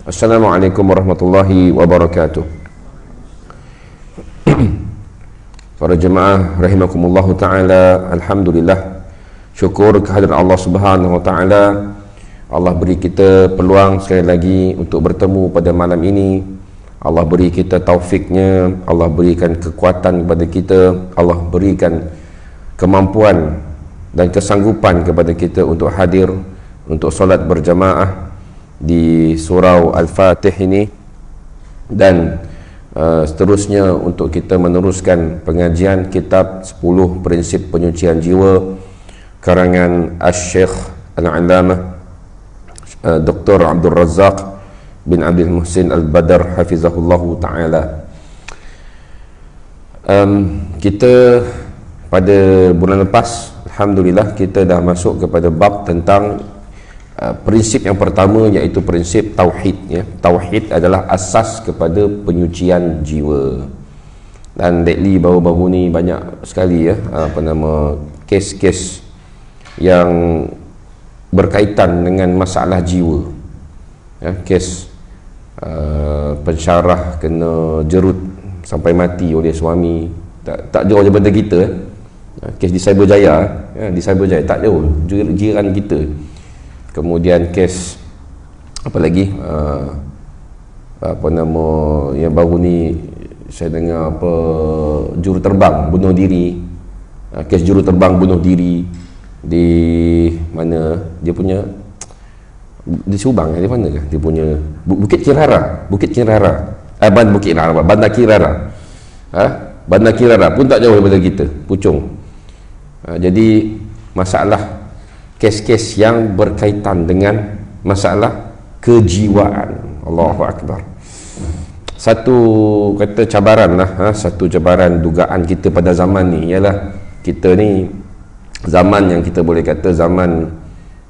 Assalamualaikum warahmatullahi wabarakatuh. Para jemaah rahimakumullahu ta'ala, alhamdulillah, syukur kehadirat Allah subhanahu wa ta'ala. Allah beri kita peluang sekali lagi untuk bertemu pada malam ini. Allah beri kita taufiknya, Allah berikan kekuatan kepada kita, Allah berikan kemampuan dan kesanggupan kepada kita untuk hadir untuk solat berjamaah di surau Al-Fatih ini, dan seterusnya untuk kita meneruskan pengajian kitab 10 prinsip penyucian jiwa karangan Asy-Syaikh Al-'Allamah Dr. Abdul Razzaq bin Abdul Muhsin Al-Badr hafizahullahu ta'ala. Kita pada bulan lepas, alhamdulillah, kita dah masuk kepada bab tentang prinsip yang pertama, iaitu prinsip tauhid, ya. Tauhid adalah asas kepada penyucian jiwa. Dan lately baru-baru ni banyak sekali, ya, kes-kes yang berkaitan dengan masalah jiwa, ya. Kes pensyarah kena jerut sampai mati oleh suami, tak jauh daripada kita, kes di Cyberjaya, ya, di Cyberjaya tak jauh, jiran kita. Kemudian kes apa lagi, yang baru ni saya dengar apa, juru terbang bunuh diri, kes juru terbang bunuh diri di mana dia punya, di Subang, di mana ke dia punya, Bukit Kirara, Bandar Kirara, Bandar Kirara pun tak jauh daripada kita, Puchong. Jadi masalah kes-kes yang berkaitan dengan masalah kejiwaan. Allahu Akbar. Satu kata cabaran lah, satu cabaran dugaan kita pada zaman ni ialah, kita ni zaman yang kita boleh kata zaman,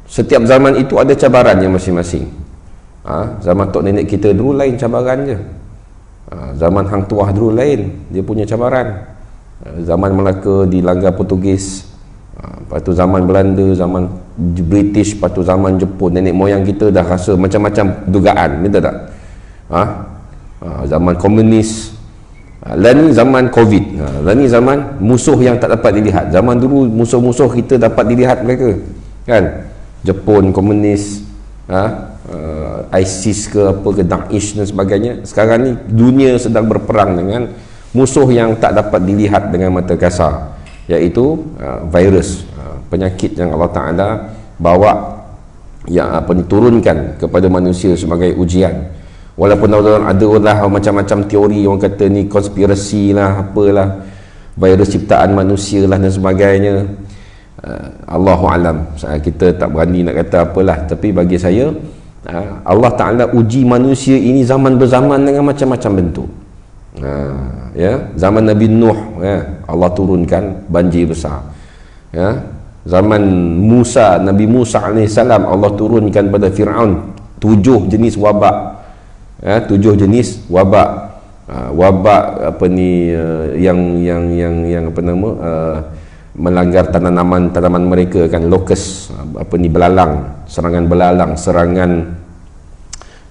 setiap zaman itu ada cabarannya masing-masing. Zaman tok nenek kita dulu lain cabarannya, zaman hang tuah dulu lain dia punya cabaran. Zaman Melaka dilanggar Portugis, lepas tu zaman Belanda, zaman British, lepas tu zaman Jepun, nenek moyang kita dah rasa macam-macam dugaan, betul tak? Zaman komunis, lah ni zaman Covid, lah ni zaman musuh yang tak dapat dilihat. Zaman dulu musuh-musuh kita dapat dilihat mereka, kan? Jepun komunis, ISIS ke apa ke, Daesh dan sebagainya. Sekarang ni dunia sedang berperang dengan musuh yang tak dapat dilihat dengan mata kasar, iaitu virus, penyakit yang Allah Ta'ala bawa, yang diturunkan kepada manusia sebagai ujian. Walaupun ada lah macam-macam teori, orang kata ni konspirasi lah, apalah, virus ciptaan manusia lah dan sebagainya. Allahu alam, kita tak berani nak kata apalah. Tapi bagi saya, Allah Ta'ala uji manusia ini zaman berzaman dengan macam-macam bentuk. Ya, zaman Nabi Nuh, ya, Allah turunkan banjir besar, ya. Zaman Musa, Nabi Musa AS, Allah turunkan pada Fir'aun 7 jenis wabak, ya, 7 jenis wabak. Wabak apa ni, yang apa nama, melanggar tanaman mereka, kan, lokus, apa ni, belalang, serangan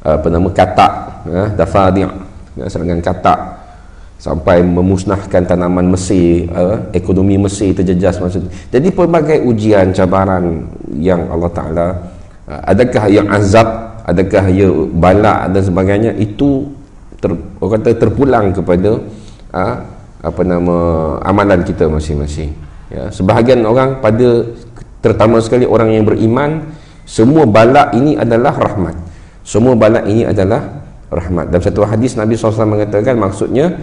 apa nama, katak, ya, dafadi', ya, serangan katak, sampai memusnahkan tanaman Mesir, ekonomi Mesir terjejas masa itu. Jadi pelbagai ujian, cabaran yang Allah Ta'ala, adakah yang azab, adakah ia bala dan sebagainya, itu orang kata terpulang kepada apa nama, amalan kita masing-masing, ya. Sebahagian orang, terutama sekali orang yang beriman, semua bala ini adalah rahmat, semua bala ini adalah rahmat. Dalam satu hadis Nabi SAW mengatakan, maksudnya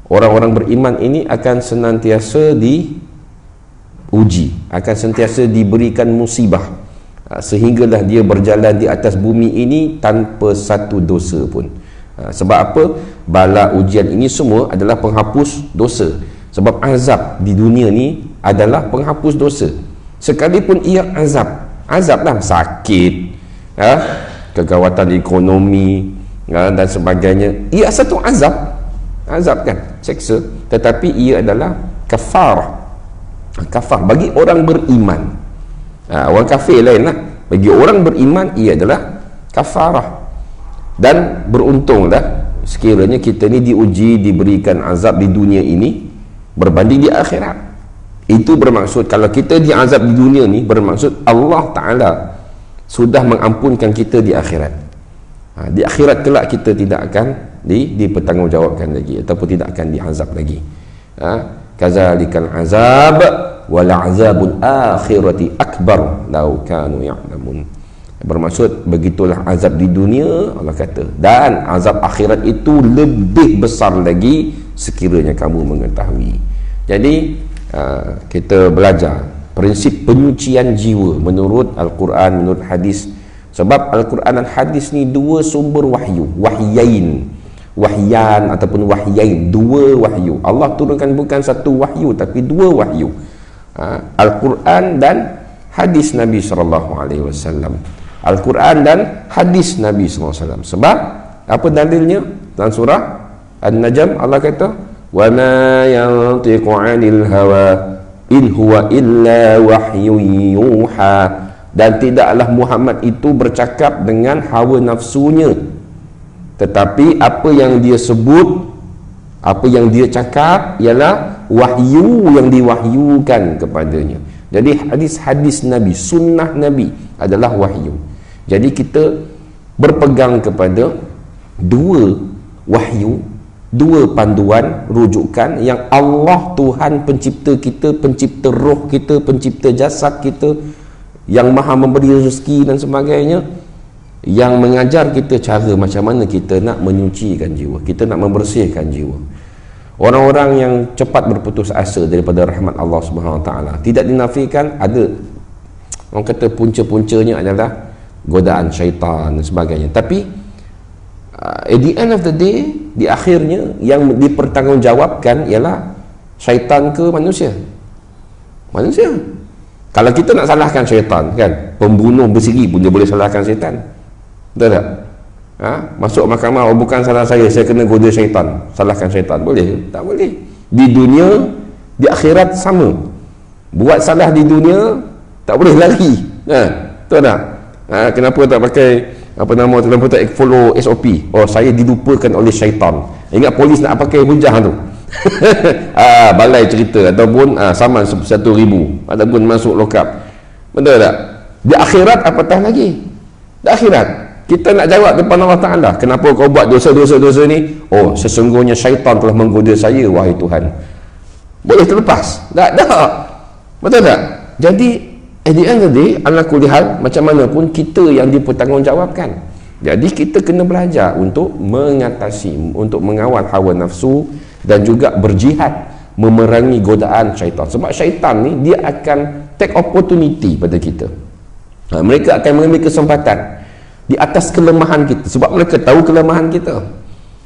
orang-orang beriman ini akan senantiasa diuji, akan sentiasa diberikan musibah, sehinggalah dia berjalan di atas bumi ini tanpa satu dosa pun. Sebab apa? Bala ujian ini semua adalah penghapus dosa. Sebab azab di dunia ni adalah penghapus dosa. Sekalipun ia azablah sakit, kegawatan ekonomi, dan sebagainya, ia satu azab, kan, seksa, tetapi ia adalah kafar bagi orang beriman. Orang kafir lain lah. Bagi orang beriman ia adalah kafarah. Dan beruntunglah sekiranya kita ni diuji, diberikan azab di dunia ini berbanding di akhirat. Itu bermaksud kalau kita diazab di dunia ni, bermaksud Allah Ta'ala sudah mengampunkan kita di akhirat. Di akhirat kelak kita tidak akan dipertanggungjawabkan lagi, ataupun tidak akan diazab lagi. Kazalikal azab wal azabul akhirati akbar law kanu ya'lamun. Bermaksud begitulah azab di dunia, Allah kata, dan azab akhirat itu lebih besar lagi sekiranya kamu mengetahui. Jadi kita belajar prinsip penyucian jiwa menurut Al-Quran, menurut hadis. Sebab Al-Quran dan hadis ni dua sumber wahyu, wahyan ataupun wahyain, dua wahyu. Allah turunkan bukan satu wahyu tapi dua wahyu, Al-Quran dan hadis Nabi SAW. Al-Quran dan hadis Nabi SAW. Sebab apa dalilnya? Dalam surah An-Najm Allah kata, wa ma yantiqu 'anil hawa in huwa illa wahyun yuha. Dan tidaklah Muhammad itu bercakap dengan hawa nafsunya, tetapi apa yang dia sebut, apa yang dia cakap ialah wahyu yang diwahyukan kepadanya. Jadi hadis-hadis Nabi, sunnah Nabi adalah wahyu. Jadi kita berpegang kepada dua wahyu, dua panduan rujukan yang Allah Tuhan pencipta kita, pencipta roh kita, pencipta jasad kita, yang maha memberi rezeki dan sebagainya, yang mengajar kita cara macam mana kita nak menyucikan jiwa, kita nak membersihkan jiwa. Orang-orang yang cepat berputus asa daripada rahmat Allah Subhanahu Wa Taala, tidak dinafikan ada, orang kata punca-puncanya adalah godaan syaitan dan sebagainya. Tapi at the end of the day, di akhirnya yang dipertanggungjawabkan ialah syaitan ke manusia? Manusia. Kalau kita nak salahkan syaitan, kan, pembunuh bersiri pun dia boleh salahkan syaitan, betul tak? Masuk mahkamah, oh bukan salah saya kena goda syaitan, salahkan syaitan, boleh? Tak boleh. Di dunia, di akhirat sama. Buat salah di dunia tak boleh lari, betul tak? Kenapa tak pakai apa nama, kenapa tak follow SOP? Oh, saya dilupakan oleh syaitan. Ingat polis nak pakai hujah tu. Balai cerita ataupun saman 1,000 ataupun masuk lokap, betul tak? Di akhirat apatah lagi. Di akhirat kita nak jawab depan Allah Ta'ala, kenapa kau buat dosa-dosa ni? Oh, sesungguhnya syaitan telah menggoda saya, wahai Tuhan. Boleh terlepas? Tak. Betul tak? Jadi at the end of the day, ala kulli hal, macam mana pun kita yang dipertanggungjawabkan. Jadi kita kena belajar untuk mengatasi, untuk mengawal hawa nafsu, dan juga berjihad memerangi godaan syaitan. Sebab syaitan ni dia akan take opportunity pada kita. Mereka akan mengambil kesempatan di atas kelemahan kita, sebab mereka tahu kelemahan kita.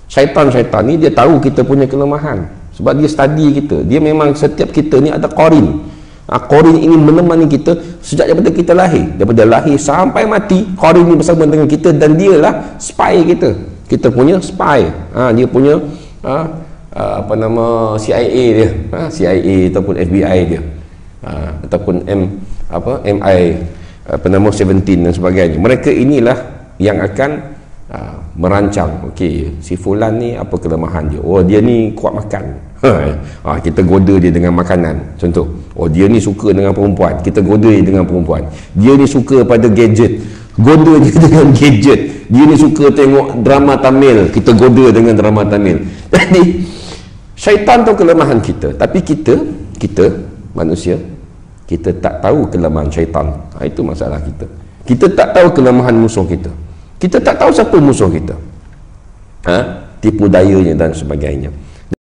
Syaitan ni dia tahu kita punya kelemahan, sebab dia study kita. Dia memang setiap kita ni ada qarin. Qarin ini menemani kita sejak daripada kita lahir, daripada lahir sampai mati. Qarin ini bersama dengan kita, dan dialah spy kita. Kita punya spy. Dia punya apa nama, CIA dia, CIA ataupun FBI dia, ataupun MI apa nama 17 dan sebagainya. Mereka inilah yang akan merancang, okey, si fulan ni apa kelemahan dia? Oh, dia ni kuat makan. Kita goda dia dengan makanan, contoh. Oh, dia ni suka dengan perempuan, kita goda dia dengan perempuan. Dia ni suka pada gadget, goda dia dengan gadget. Dia ni suka tengok drama Tamil, kita goda dengan drama Tamil. Jadi syaitan tahu kelemahan kita, tapi kita manusia, kita tak tahu kelemahan syaitan. Itu masalah kita. Kita tak tahu kelemahan musuh kita tak tahu siapa musuh kita, tipu dayanya dan sebagainya.